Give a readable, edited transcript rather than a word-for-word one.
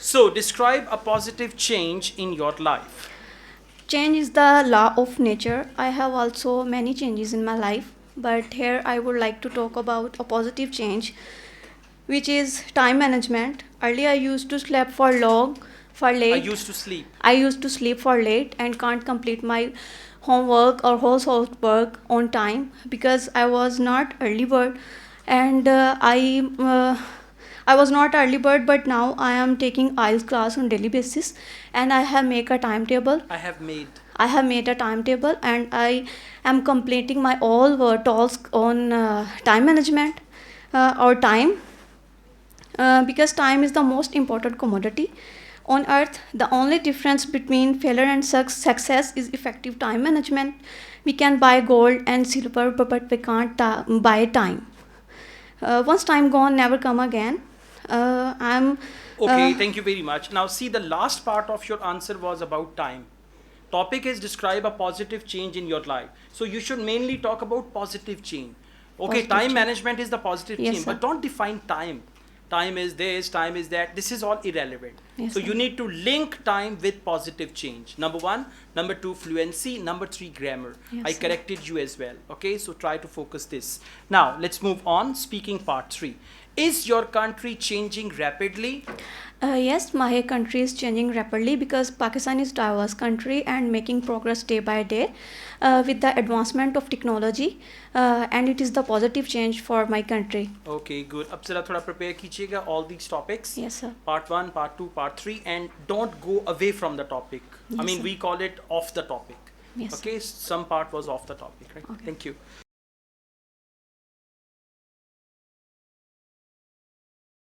So, describe a positive change in your life. Change is the law of nature. I have also many changes in my life, but here I would like to talk about a positive change, which is time management. Earlier I used to sleep for long, for I late. used to sleep. I used to sleep for late and can't complete my homework or household work on time because I was not early bird, and I was not early bird, but now I am taking Ielts class on daily basis, and I have make a timetable. I have made. I have made a timetable, and I am completing my all tasks on time management or time, because time is the most important commodity on earth. The only difference between failure and success is effective time management. We can buy gold and silver, but we can't buy time. Once time gone, never come again. I'm Okay, thank you very much. Now, see, the last part of your answer was about time. Topic is describe a positive change in your life. So, you should mainly talk about positive change. Okay, Positive time change. management is the positive Yes, change, sir. but don't define time. Time is this, time is that. This is all irrelevant. Yes, So, sir. you need to link time with positive change. Number one. Number two, fluency. Number three, grammar. Yes, I sir. corrected you as well. Okay, so try to focus this. Now, let's move on. Speaking part three. Is your country changing rapidly? Yes, my country is changing rapidly because Pakistan is diverse country and making progress day by day with the advancement of technology, and it is the positive change for my country. Okay, good. अब जरा थोड़ा prepare कीजिएगा all these topics. Yes, sir. Part 1, Part 2, Part 3, and don't go away from the topic. I Yes, mean, sir. we call it off the topic. Yes, sir. Okay, some part was off the topic, right? Okay. Thank you.